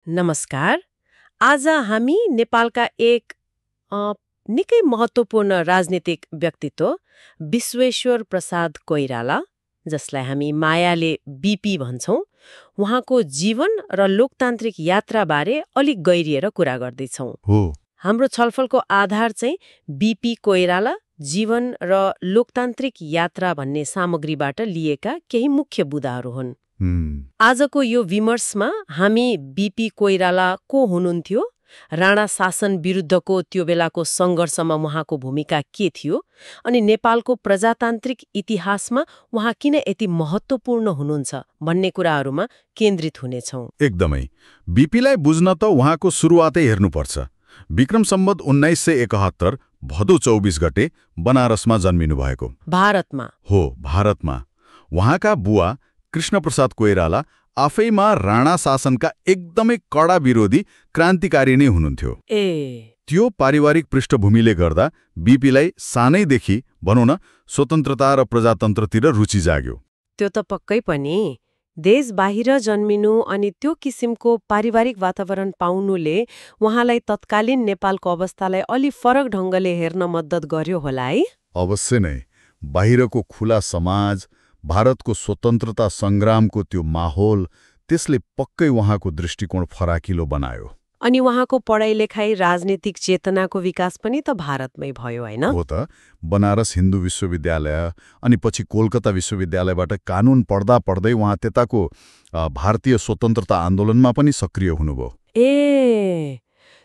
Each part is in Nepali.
नमस्कार। आज हामी नेपालका एक निकै महत्त्वपूर्ण राजनीतिक व्यक्तित्व विश्वेश्वर प्रसाद कोइराला, जसलाई हामी मायाले बीपी भन्छौँ, उहाँको जीवन र लोकतान्त्रिक यात्राबारे अलिक गहिरिएर कुरा गर्दैछौँ। हो। हाम्रो छलफलको आधार चाहिँ बीपी कोइराला जीवन र लोकतान्त्रिक यात्रा भन्ने सामग्रीबाट लिएका केही मुख्य बुँदाहरू हुन्। आजको यो विमर्शमा हामी बीपी कोइराला को हुनुहुन्थ्यो, राणा शासन विरुद्धको त्यो बेलाको सङ्घर्षमा उहाँको भूमिका के थियो, अनि नेपालको प्रजातान्त्रिक इतिहासमा उहाँ किन यति महत्त्वपूर्ण हुनुहुन्छ भन्ने कुराहरूमा केन्द्रित हुनेछौँ। एकदमै। बीपीलाई बुझ्न त उहाँको सुरुवातै हेर्नुपर्छ। विक्रम सम्वत 1971 भदौ 24 गते बनारसमा जन्मिनु भएको। भारतमा हो, भारतमा। उहाँका बुवा कृष्णप्रसाद कोइराला आफैमा राणा शासनका एकदमै कडा विरोधी क्रान्तिकारी नै हुनुहुन्थ्यो। त्यो पारिवारिक पृष्ठभूमिले गर्दा बीपीलाई सानैदेखि भनौँ न स्वतन्त्रता र प्रजातन्त्रतिर रुचि जाग्यो। त्यो त पक्कै पनि। देश बाहिर जन्मिनु अनि त्यो किसिमको पारिवारिक वातावरण पाउनुले उहाँलाई तत्कालीन नेपालको अवस्थालाई अलि फरक ढङ्गले हेर्न मद्दत गर्यो होला है? अवश्य नै। बाहिरको खुला समाज, भारतको स्वतन्त्रता सङ्ग्रामको त्यो माहौल, त्यसले पक्कै उहाँको दृष्टिकोण फराकिलो बनायो। अनि उहाँको पढाइ लेखाइ राजनीतिक चेतनाको विकास पनि त भारतमै भयो हैन? हो त। बनारस हिन्दू विश्वविद्यालय अनि पछि कोलकाता विश्वविद्यालयबाट कानुन पढ्दा पढ्दै उहाँ त्यताको भारतीय स्वतन्त्रता आन्दोलनमा पनि सक्रिय हुनुभयो।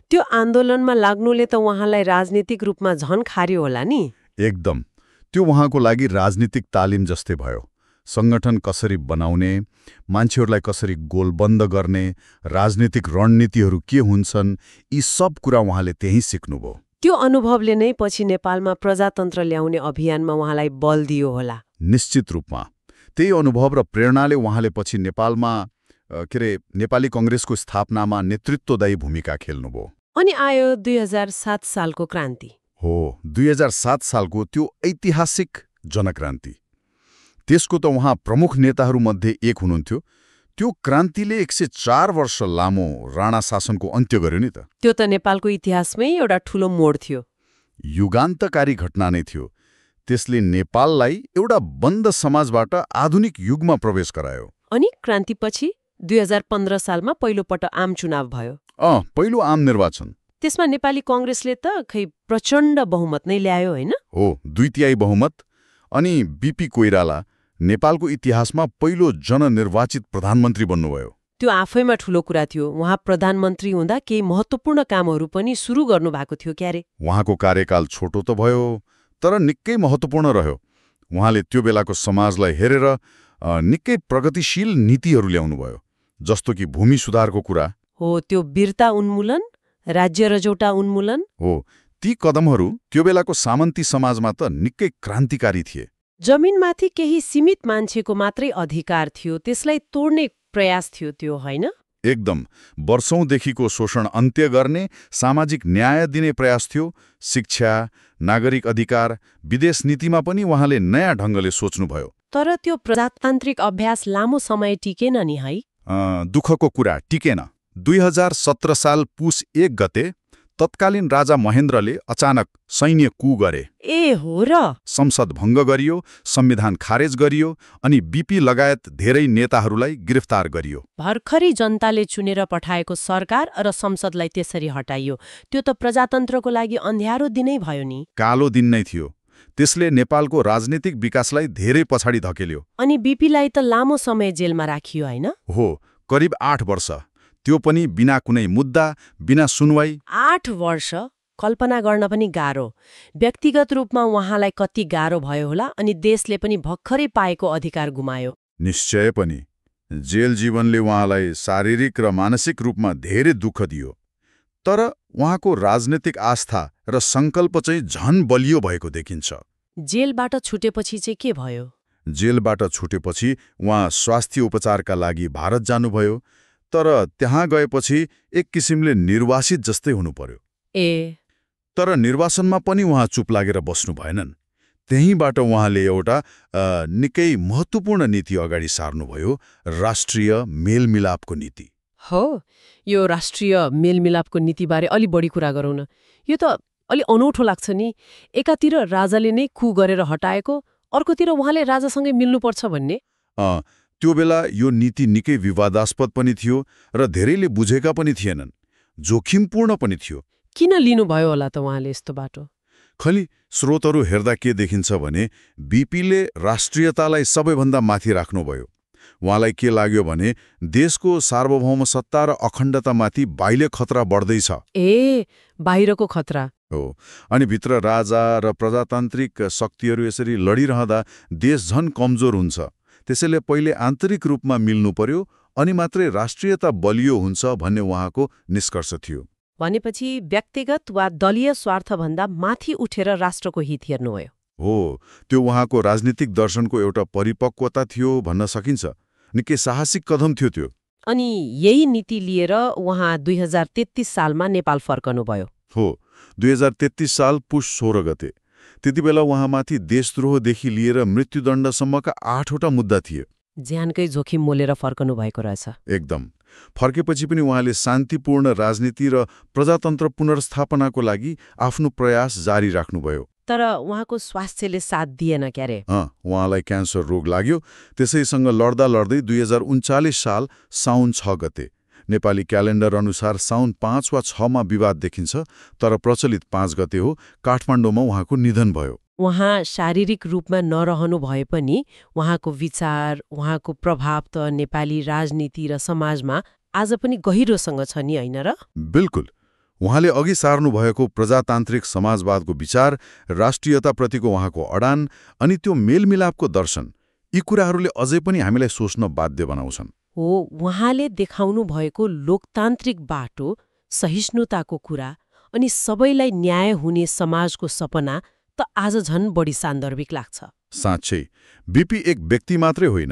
त्यो आन्दोलनमा लाग्नुले त उहाँलाई राजनीतिक रूपमा झन खार्यो होला नि? एकदम। त्यो उहाँको लागि राजनीतिक तालिम जस्तै भयो। सङ्गठन कसरी बनाउने, मान्छेहरूलाई कसरी गोलबन्द गर्ने, राजनीतिक रणनीतिहरू के हुन्छन्, यी सब कुरा उहाँले त्यहीँ सिक्नुभयो। त्यो अनुभवले नै पछि नेपालमा प्रजातन्त्र ल्याउने अभियानमा उहाँलाई बल दियो होला। निश्चित रूपमा। त्यही अनुभव र प्रेरणाले उहाँले पछि नेपालमा नेपाली कङ्ग्रेसको स्थापनामा नेतृत्वदायी भूमिका खेल्नुभयो। अनि आयो 2007 सालको क्रान्ति। हो, 2007 सालको त्यो ऐतिहासिक जनक्रान्ति। त्यसको त उहाँ प्रमुख नेताहरूमध्ये एक हुनुहुन्थ्यो। त्यो क्रान्तिले 104 वर्ष लामो राणा शासनको अन्त्य गर्यो नि त। त्यो त नेपालको इतिहासमै एउटा ठूलो मोड थियो। युगान्तकारी घटना नै थियो। त्यसले नेपाललाई एउटा बन्द समाजबाट आधुनिक युगमा प्रवेश गरायो। अनि क्रान्तिपछि 2015 सालमा पहिलोपटक आम चुनाव भयो। पहिलो आम निर्वाचन। त्यसमा नेपाली कङ्ग्रेसले त खै प्रचण्ड बहुमत नै ल्यायो हैन? हो, 2/3 बहुमत। अनि बीपी कोइराला नेपालको इतिहासमा पहिलो जननिर्वाचित प्रधानमन्त्री बन्नुभयो। त्यो आफैमा ठूलो कुरा थियो। उहाँ प्रधानमन्त्री हुँदा केही महत्त्वपूर्ण कामहरू पनि सुरु गर्नुभएको थियो क्यारे? उहाँको कार्यकाल छोटो त भयो, तर निकै महत्त्वपूर्ण रह्यो। उहाँले त्यो बेलाको समाजलाई हेरेर निकै प्रगतिशील नीतिहरू ल्याउनुभयो, जस्तो कि भूमि सुधारको कुरा। हो, त्यो वीरता उन्मूलन, राज्य रजौटा उन्मूलन। हो, ती कदमहरू त्यो बेलाको सामन्ती समाजमा त निकै क्रान्तिकारी थिए। जमिनमाथि केही सीमित मान्छेको मात्रै अधिकार थियो, त्यसलाई तोड्ने प्रयास थियो त्यो, होइन? एकदम। वर्षौंदेखिको शोषण अन्त्य गर्ने, सामाजिक न्याय दिने प्रयास थियो। शिक्षा, नागरिक अधिकार, विदेश नीतिमा पनि उहाँले नयाँ ढङ्गले सोच्नुभयो। तर त्यो प्रजातान्त्रिक अभ्यास लामो समय टिकेन नि है? दुःखको कुरा, टिकेन। 2017 साल पुस 1 गते तत्कालीन राजा महेन्द्रले अचानक सैन्य कू गरे। हो र? संसद भङ्ग गरियो, संविधान खारेज गरियो, अनि बीपी लगायत धेरै नेताहरूलाई गिरफ्तार गरियो। भर्खरै जनताले चुनेर पठाएको सरकार र संसदलाई त्यसरी हटाइयो। त्यो त प्रजातन्त्रको लागि अन्ध्यारो दिनै भयो नि? कालो दिन नै थियो। त्यसले नेपालको राजनीतिक विकासलाई धेरै पछाडि धकेल्यो। अनि बीपीलाई त लामो समय जेलमा राखियो हैन? हो, करिब 8 वर्ष। त्यो पनि बिना कुनै मुद्दा, बिना सुनवाई। 8 वर्ष कल्पना गर्न पनि गाह्रो। व्यक्तिगत रूपमा उहाँलाई कति गाह्रो भयो होला, अनि देशले पनि भर्खरै पाएको अधिकार गुमायो। निश्चय पनि। जेल जीवनले उहाँलाई शारीरिक र मानसिक रूपमा धेरै दुःख दियो। तर उहाँको राजनीतिक आस्था र सङ्कल्प चाहिँ झन बलियो भएको देखिन्छ। जेलबाट छुटेपछि चाहिँ के भयो? जेलबाट छुटेपछि उहाँ स्वास्थ्य उपचारका लागि भारत जानुभयो। तर त्यहाँ गएपछि एक किसिमले निर्वासित जस्तै हुनु पर्यो। तर निर्वासनमा पनि उहाँ चुप लागेर बस्नु भएनन्। त्यहीँबाट उहाँले एउटा निकै महत्त्वपूर्ण नीति अगाडि सार्नुभयो, राष्ट्रिय मेलमिलापको नीति। हो, यो राष्ट्रिय मेलमिलापको नीतिबारे अलि बढी कुरा गरौँ न। यो त अलि अनौठो लाग्छ नि। एकातिर राजाले नै कु गरेर हटाएको, अर्कोतिर उहाँले राजासँगै मिल्नुपर्छ भन्ने। त्यो बेला यो नीति निकै विवादास्पद पनि थियो र धेरैले बुझेका पनि थिएनन्। जोखिमपूर्ण पनि थियो। किन लिनुभयो होला त उहाँले यस्तो बाटो? खली स्रोतहरू हेर्दा के देखिन्छ भने बीपीले राष्ट्रियतालाई सबैभन्दा माथि राख्नुभयो। उहाँलाई के लाग्यो भने देशको सार्वभौम सत्ता र अखण्डतामाथि बाहिर खतरा बढ्दैछ। बाहिरको खतरा हो। अनि भित्र राजा र प्रजातान्त्रिक शक्तिहरू यसरी लडिरहँदा देश झन कमजोर हुन्छ। त्यसैले पहिले आन्तरिक रूपमा मिल्नु पर्यो, अनि मात्रै राष्ट्रियता बलियो हुन्छ भन्ने उहाँको निष्कर्ष थियो। भनेपछि व्यक्तिगत वा दलीय स्वार्थभन्दा माथि उठेर राष्ट्रको हित हेर्नुभयो। हो, त्यो उहाँको राजनीतिक दर्शनको एउटा परिपक्वता थियो भन्न सकिन्छ। निकै साहसिक कदम थियो त्यो। अनि यही नीति लिएर उहाँ 2033 सालमा नेपाल फर्कनुभयो। हो, 2033 साल पुष 16 गते। त्यति बेला उहाँमाथि देशद्रोहदेखि लिएर मृत्युदण्डसम्मका 8वटा मुद्दा थिए। ज्यानकै जोखिम मोलेर फर्कनु भएको रहेछ। एकदम। फर्केपछि पनि उहाँले शान्तिपूर्ण राजनीति र प्रजातन्त्र पुनर्स्थापनाको लागि आफ्नो प्रयास जारी राख्नुभयो। तर उहाँको स्वास्थ्यले साथ दिएन क्यारे। उहाँलाई क्यान्सर रोग लाग्यो। त्यसैसँग लड्दा लड्दै 2039 साल साउन 6 गते। नेपाली क्यालेन्डर अनुसार साउन 5 वा 6 मा विवाद देखिन्छ, तर प्रचलित 5 गते हो। काठमाडौँमा उहाँको निधन भयो। उहाँ शारीरिक रूपमा नरहनु भए पनि उहाँको विचार, उहाँको प्रभाव त नेपाली राजनीति र समाजमा आज पनि गहिरोसँग छ नि, होइन र? बिल्कुल। उहाँले अघि सार्नु भएको प्रजातान्त्रिक समाजवादको विचार, राष्ट्रियताप्रतिको उहाँको अडान अनि त्यो मेलमिलापको दर्शन, यी कुराहरूले अझै पनि हामीलाई सोच्न बाध्य बनाउँछन्। हो, उहाँले देखाउनु भएको लोकतान्त्रिक बाटो, सहिष्णुताको कुरा अनि सबैलाई न्याय हुने समाजको सपना त आज झन् बढी सान्दर्भिक लाग्छ। साँच्चै बीपी एक व्यक्ति मात्रै होइन,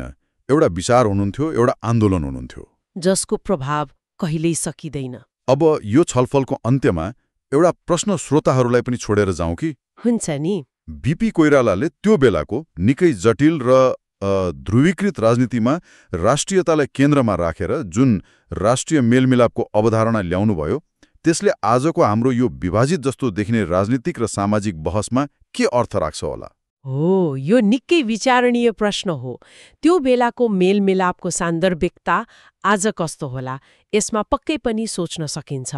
एउटा विचार हुनुहुन्थ्यो, एउटा आन्दोलन हुनुहुन्थ्यो जसको प्रभाव कहिल्यै सकिँदैन। अब यो छलफलको अन्त्यमा एउटा प्रश्न श्रोताहरूलाई पनि छोडेर जाउँ कि? हुन्छ नि। बीपी कोइरालाले त्यो बेलाको निकै जटिल र ध्रुवीकृत राजनीतिमा राष्ट्रियतालाई केन्द्रमा राखेर जुन राष्ट्रिय मेलमिलापको अवधारणा ल्याउनुभयो, त्यसले आजको हाम्रो यो विभाजित जस्तो देखिने राजनीतिक र सामाजिक बहसमा के अर्थ राख्छ होला? हो, यो निकै विचारणीय प्रश्न हो। त्यो बेलाको मेलमिलापको सान्दर्भिकता आज कस्तो होला, यसमा पक्कै पनि सोच्न सकिन्छ।